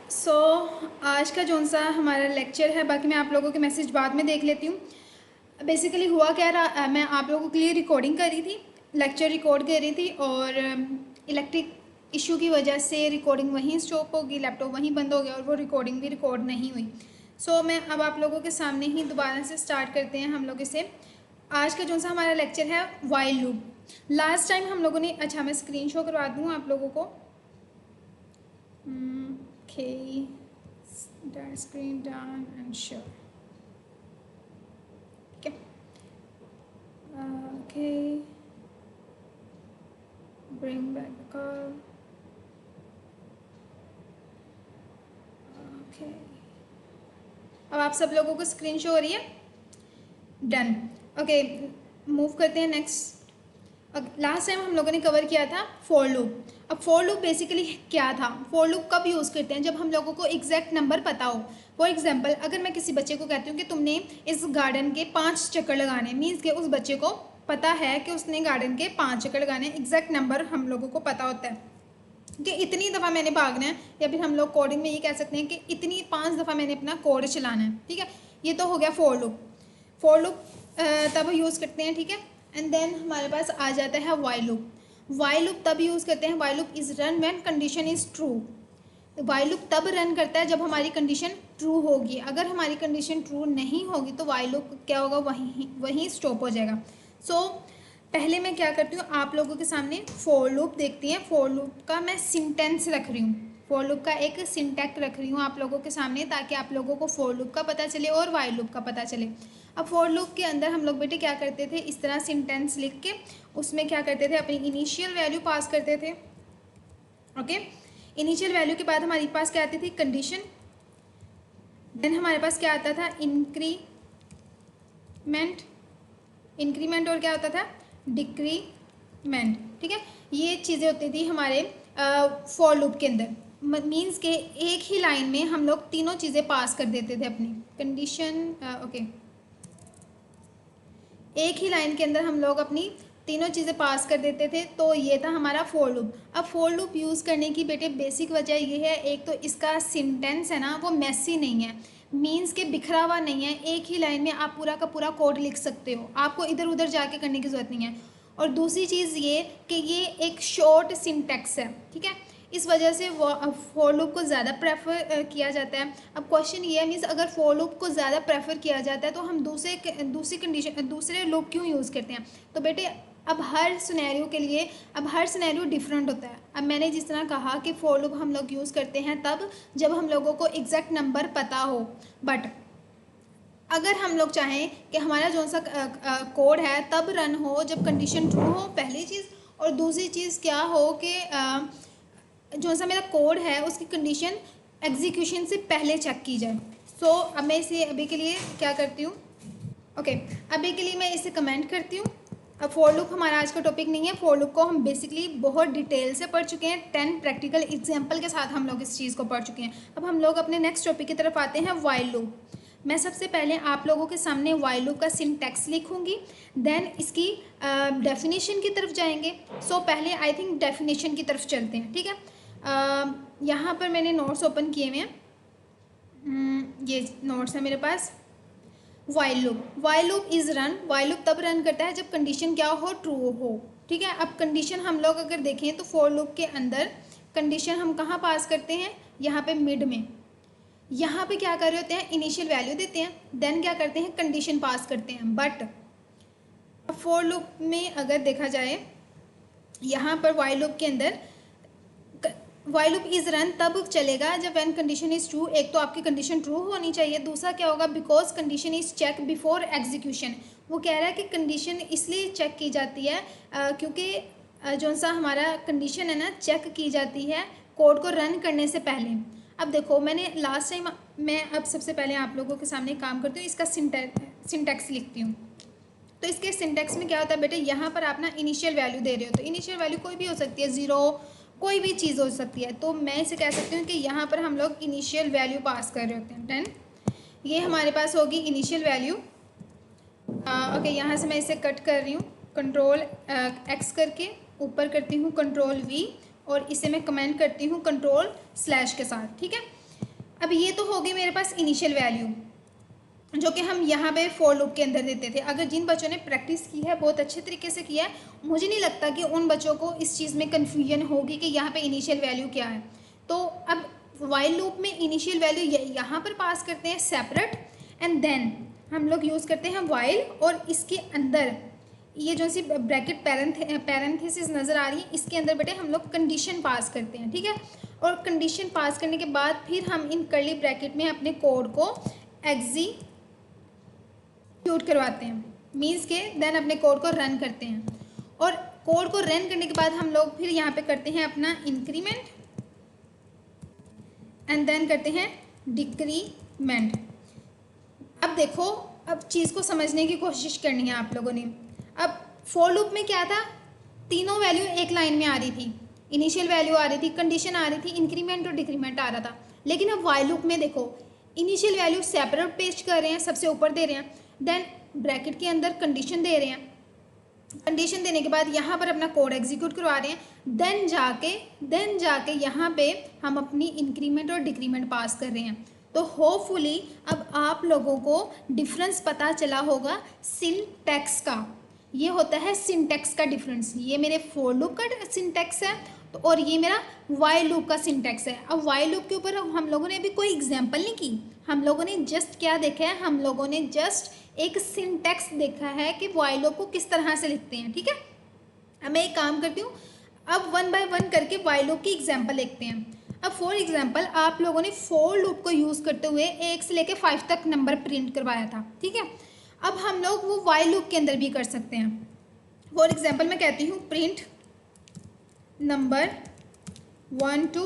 सो आज का जौन सा हमारा लेक्चर है, बाकी मैं आप लोगों के मैसेज बाद में देख लेती हूँ। बेसिकली हुआ क्या रहा, मैं आप लोगों के लिए रिकॉर्डिंग कर रही थी, लेक्चर रिकॉर्ड कर रही थी और इलेक्ट्रिक इशू की वजह से रिकॉर्डिंग वहीं स्टॉप होगी, लैपटॉप वहीं बंद हो गया और वो रिकॉर्डिंग भी रिकॉर्ड नहीं हुई। सो मैं अब आप लोगों के सामने ही दोबारा से स्टार्ट करते हैं हम लोग इसे। आज का जो सा हमारा लेक्चर है वाइल लूप। लास्ट टाइम हम लोगों ने, अच्छा मैं स्क्रीन शो करवा दूँ आप लोगों को। Okay, that screen down and show. Okay. Okay. Bring back the call. Okay. अब आप सब लोगों को स्क्रीन शो हो रही है? डन। ओके, मूव करते हैं नेक्स्ट। लास्ट टाइम हम लोगों ने कवर किया था फॉर लूप। अब फॉर लूप बेसिकली क्या था, फॉर लूप कब यूज़ करते हैं, जब हम लोगों को एग्जैक्ट नंबर पता हो। फॉर एग्जांपल, अगर मैं किसी बच्चे को कहती हूँ कि तुमने इस गार्डन के 5 चक्कर लगाने, मीन्स के उस बच्चे को पता है कि उसने गार्डन के 5 चक्कर लगाने, एग्जैक्ट नंबर हम लोगों को पता होता है कि इतनी दफ़ा मैंने भागना है, या फिर हम लोग कोडिंग में ये कह सकते हैं कि इतनी 5 दफ़ा मैंने अपना कोड चलाना है। ठीक है, ये तो हो गया फॉर लूप। फॉर लूप तब यूज़ करते हैं, ठीक है। एंड देन हमारे पास आ जाता है वाइल लूप। वाइल लूप तब यूज़ करते हैं, while loop is run when condition is true. While loop तब रन करता है जब हमारी कंडीशन ट्रू होगी। अगर हमारी कंडीशन ट्रू नहीं होगी तो वाइल लूप क्या होगा, वहीं स्टॉप हो जाएगा। सो पहले मैं क्या करती हूँ, आप लोगों के सामने फॉर लूप देखती हैं। फॉर लूप का मैं सिंटेंस रख रही हूँ, फॉर लूप का एक सिंटैक्स रख रही हूँ आप लोगों के सामने, ताकि आप लोगों को फॉर लूप का पता चले और वाइल लूप का पता चले। अब फॉर लूप के अंदर हम लोग बेटे क्या करते थे, इस तरह सिंटेंस लिख के उसमें क्या करते थे, अपनी इनिशियल वैल्यू पास करते थे। ओके, इनिशियल वैल्यू के बाद हमारे पास क्या आती थी, कंडीशन। देन हमारे पास क्या आता था, इंक्रीमेंट और क्या होता था, डिक्रीमेंट। ठीक है, ये चीज़ें होती थी हमारे फॉर लूप के अंदर। मीन्स के एक ही लाइन में हम लोग तीनों चीज़ें पास कर देते थे अपनी कंडीशन। ओके, एक ही लाइन के अंदर हम लोग अपनी तीनों चीज़ें पास कर देते थे, तो ये था हमारा फॉर लूप। अब फॉर लूप यूज़ करने की बेटे बेसिक वजह ये है, एक तो इसका सिंटेंस है ना वो मेसी नहीं है, मीन्स के बिखरा हुआ नहीं है। एक ही लाइन में आप पूरा का पूरा कोड लिख सकते हो, आपको इधर उधर जाके करने की ज़रूरत नहीं है। और दूसरी चीज़ ये कि ये एक शॉर्ट सिंटेक्स है, ठीक है, इस वजह से फॉर लूप को ज़्यादा प्रेफर किया जाता है। अब क्वेश्चन ये है, मीन्स अगर फॉर लूप को ज़्यादा प्रेफर किया जाता है तो हम दूसरे लूप क्यों यूज़ करते हैं। तो बेटे अब हर सिनेरियो के लिए, अब हर सिनेरियो डिफरेंट होता है। अब मैंने जिस तरह कहा कि फॉर लूप हम लोग यूज़ करते हैं तब जब हम लोगों को एग्जैक्ट नंबर पता हो, बट अगर हम लोग चाहें कि हमारा जो सा कोड है तब रन हो जब कंडीशन ट्रू हो, पहली चीज़। और दूसरी चीज़ क्या हो कि जो सा मेरा कोड है उसकी कंडीशन एग्जीक्यूशन से पहले चेक की जाए। सो अब मैं इसे अभी के लिए क्या करती हूँ, ओके, अभी के लिए मैं इसे कमेंट करती हूँ। अब फॉर लूप हमारा आज का टॉपिक नहीं है, फॉर लूप को हम बेसिकली बहुत डिटेल से पढ़ चुके हैं, 10 प्रैक्टिकल एग्जाम्पल के साथ हम लोग इस चीज़ को पढ़ चुके हैं। अब हम लोग अपने नेक्स्ट टॉपिक की तरफ आते हैं, वाइल लूप। मैं सबसे पहले आप लोगों के सामने वाइल लूप का सिंटैक्स लिखूंगी, देन इसकी डेफिनेशन की तरफ जाएंगे। सो पहले आई थिंक डेफिनेशन की तरफ चलते हैं, ठीक है। यहाँ पर मैंने नोट्स ओपन किए हुए हैं, ये नोट्स है मेरे पास। While loop is run, while loop तब रन करता है जब कंडीशन क्या हो, ट्रू हो। ठीक है, अब कंडीशन हम लोग अगर देखें तो फॉर लूप के अंदर कंडीशन हम कहाँ पास करते हैं, यहाँ पे मिड में। यहाँ पे क्या कर रहे होते हैं, इनिशियल वैल्यू देते हैं, देन क्या करते हैं, कंडीशन पास करते हैं। बट फॉर लूप में अगर देखा जाए, यहाँ पर वाइल लूप के अंदर वाइल लूप इज़ रन तब चलेगा जब व्हेन कंडीशन इज़ ट्रू। एक तो आपकी कंडीशन ट्रू होनी चाहिए, दूसरा क्या होगा, because condition is check before execution. वो कह रहा है कि कंडीशन इसलिए चेक की जाती है क्योंकि जो सा हमारा कंडीशन है ना चेक की जाती है कोड को रन करने से पहले। अब देखो मैंने लास्ट टाइम, मैं अब सबसे पहले आप लोगों के सामने काम करती हूँ, इसका सिंटैक्स लिखती हूँ। तो इसके सिंटैक्स में क्या होता है बेटे, यहाँ पर आप ना इनिशियल वैल्यू दे रहे हो, तो इनिशियल वैल्यू कोई भी हो सकती है, 0 कोई भी चीज़ हो सकती है। तो मैं इसे कह सकती हूँ कि यहाँ पर हम लोग इनिशियल वैल्यू पास कर रहे होते हैं 10। ये हमारे पास होगी इनिशियल वैल्यू। ओके, यहाँ से मैं इसे कट कर रही हूँ, कंट्रोल एक्स करके ऊपर करती हूँ कंट्रोल V, और इसे मैं कमेंट करती हूँ कंट्रोल स्लैश के साथ। ठीक है, अब ये तो हो गई मेरे पास इनिशियल वैल्यू जो कि हम यहाँ पे फॉर लूप के अंदर देते थे। अगर जिन बच्चों ने प्रैक्टिस की है, बहुत अच्छे तरीके से किया है, मुझे नहीं लगता कि उन बच्चों को इस चीज़ में कन्फ्यूजन होगी कि यहाँ पे इनिशियल वैल्यू क्या है। तो अब वाइल लूप में इनिशियल वैल्यू यहाँ पर पास करते हैं सेपरेट, एंड देन हम लोग यूज़ करते हैं वाइल, और इसके अंदर ये जो सी ब्रैकेट पैरेंथेसिस नज़र आ रही है, इसके अंदर बेटे हम लोग कंडीशन पास करते हैं, ठीक है। और कंडीशन पास करने के बाद फिर हम इन कर्ली ब्रैकेट में अपने कोड को एग्जीक्यूट करवाते हैं, मीन्स के देन अपने कोड को रन करते हैं। और कोड को रन करने के बाद हम लोग फिर यहाँ पे करते हैं अपना इंक्रीमेंट एंड देन करते हैं डिक्रीमेंट। अब देखो, अब चीज़ को समझने की कोशिश करनी है आप लोगों ने। अब फॉर लूप में क्या था, तीनों वैल्यू एक लाइन में आ रही थी, इनिशियल वैल्यू आ रही थी, कंडीशन आ रही थी, इंक्रीमेंट और डिक्रीमेंट आ रहा था। लेकिन अब वाइल लूप में देखो, इनिशियल वैल्यू सेपरेट पेस्ट कर रहे हैं, सबसे ऊपर दे रहे हैं, देन ब्रैकेट के अंदर कंडीशन दे रहे हैं, कंडीशन देने के बाद यहाँ पर अपना कोड एग्जीक्यूट करवा रहे हैं, देन जाके यहाँ पे हम अपनी इंक्रीमेंट और डिक्रीमेंट पास कर रहे हैं। तो होपफुली अब आप लोगों को डिफरेंस पता चला होगा सिंटैक्स का। ये होता है सिंटैक्स का डिफरेंस। ये मेरे फॉर लूप का सिंटैक्स है तो, और ये मेरा वाइल लूप का सिंटैक्स है। अब वाइल लूप के ऊपर हम लोगों ने अभी कोई एग्जाम्पल नहीं की, हम लोगों ने जस्ट क्या देखा है, हम लोगों ने जस्ट एक सिंटैक्स देखा है कि वाइल लूप को किस तरह से लिखते हैं, ठीक है। अब मैं एक काम करती हूँ, अब 1 बाय 1 करके वाइल लूप की एग्जाम्पल देखते हैं। अब फॉर एग्जाम्पल आप लोगों ने फॉर लूप को यूज़ करते हुए 1 से लेकर 5 तक नंबर प्रिंट करवाया था, ठीक है। अब हम लोग वो वाइल लूप के अंदर भी कर सकते हैं। फॉर एग्जाम्पल मैं कहती हूँ प्रिंट नंबर 1 to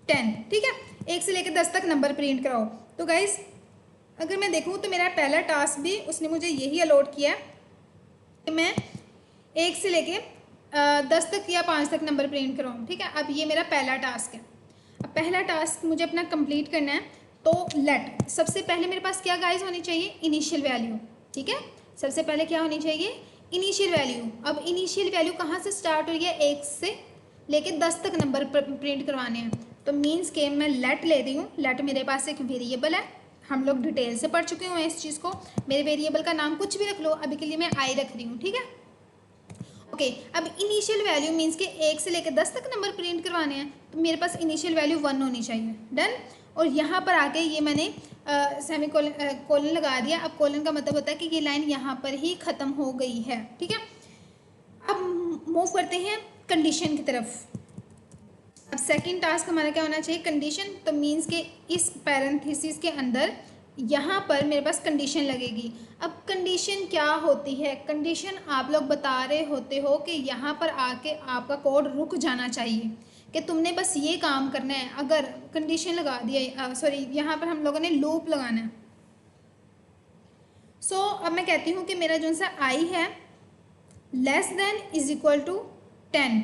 10, ठीक है, 1 से लेकर 10 तक नंबर प्रिंट कराओ। तो गाइज अगर मैं देखूँ तो मेरा पहला टास्क भी उसने मुझे यही अलॉट किया कि मैं 1 से लेके 10 तक या 5 तक नंबर प्रिंट कराऊँ, ठीक है। अब ये मेरा पहला टास्क है। अब पहला टास्क मुझे अपना कंप्लीट करना है, तो लेट सबसे पहले मेरे पास क्या गाइज होनी चाहिए, इनिशियल वैल्यू, ठीक है। सबसे पहले क्या होनी चाहिए, इनिशियल वैल्यू। अब इनिशियल वैल्यू कहाँ से स्टार्ट हो रही है, 1 से लेके 10 तक नंबर प्रिंट करवाने हैं। तो मीन्स के मैं लेट ले रही हूँ। लेट मेरे पास एक वेरिएबल है, हम लोग डिटेल से पढ़ चुके हैं इस चीज़ को। मेरे वेरिएबल का नाम कुछ भी रख लो, अभी के लिए मैं आई रख रही हूँ, ठीक है। ओके, अब इनिशियल वैल्यू मीन्स के 1 से लेकर 10 तक नंबर प्रिंट करवाने हैं, तो मेरे पास इनिशियल वैल्यू 1 होनी चाहिए, डन। और यहाँ पर आके ये मैंने सेमी कोलन लगा दिया। अब कोलन का मतलब होता है कि ये लाइन यहाँ पर ही ख़त्म हो गई है, ठीक है। अब मूव करते हैं कंडीशन की तरफ। अब सेकंड टास्क हमारा क्या होना चाहिए, कंडीशन। तो मीन्स के इस पैरेंथेसिस के अंदर यहाँ पर मेरे पास कंडीशन लगेगी। अब कंडीशन क्या होती है, कंडीशन आप लोग बता रहे होते हो कि यहाँ पर आके आपका कोड रुक जाना चाहिए, कि तुमने बस ये काम करना है। अगर कंडीशन लगा दिया, सॉरी यहाँ पर हम लोगों ने लूप लगाना है। सो अब मैं कहती हूँ कि मेरा जो सा आई है less than is equal to 10।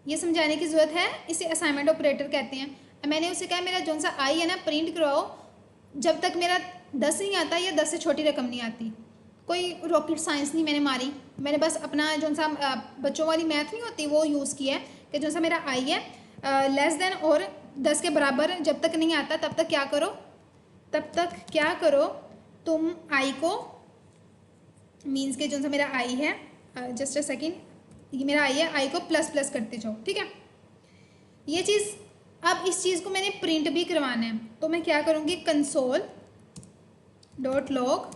ये समझाने की ज़रूरत है, इसे असाइनमेंट ऑपरेटर कहते हैं। मैंने उसे कहा मेरा जो सा आई है ना प्रिंट करवाओ जब तक मेरा 10 नहीं आता या 10 से छोटी रकम नहीं आती। कोई रॉकेट साइंस नहीं मैंने मारी, मैंने बस अपना जो सा बच्चों वाली मैथ नहीं होती वो यूज़ किया है कि जो सा मेरा आई है लेस देन और 10 के बराबर जब तक नहीं आता तब तक क्या करो तुम आई को, मीन्स के जो सा मेरा आई है, जस्ट अ सेकेंड, ये मेरा आई है, आई को प्लस प्लस करते जाओ, ठीक है। ये चीज़, अब इस चीज़ को मैंने प्रिंट भी करवाना है, तो मैं क्या करूँगी, कंसोल डॉट लॉग,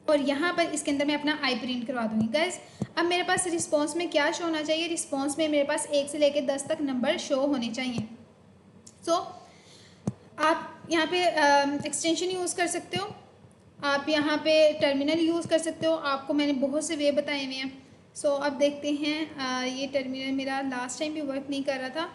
और यहाँ पर इसके अंदर मैं अपना आई प्रिंट करवा दूँगी। गाइस अब मेरे पास रिस्पॉन्स में क्या शो होना चाहिए, रिस्पॉन्स में मेरे पास 1 से लेकर 10 तक नंबर शो होने चाहिए। सो आप यहाँ पे एक्सटेंशन यूज़ कर सकते हो, आप यहाँ पे टर्मिनल यूज़ कर सकते हो, आपको मैंने बहुत से वे बताए हुए हैं। सो अब देखते हैं, ये टर्मिनल मेरा लास्ट टाइम भी वर्क नहीं कर रहा था,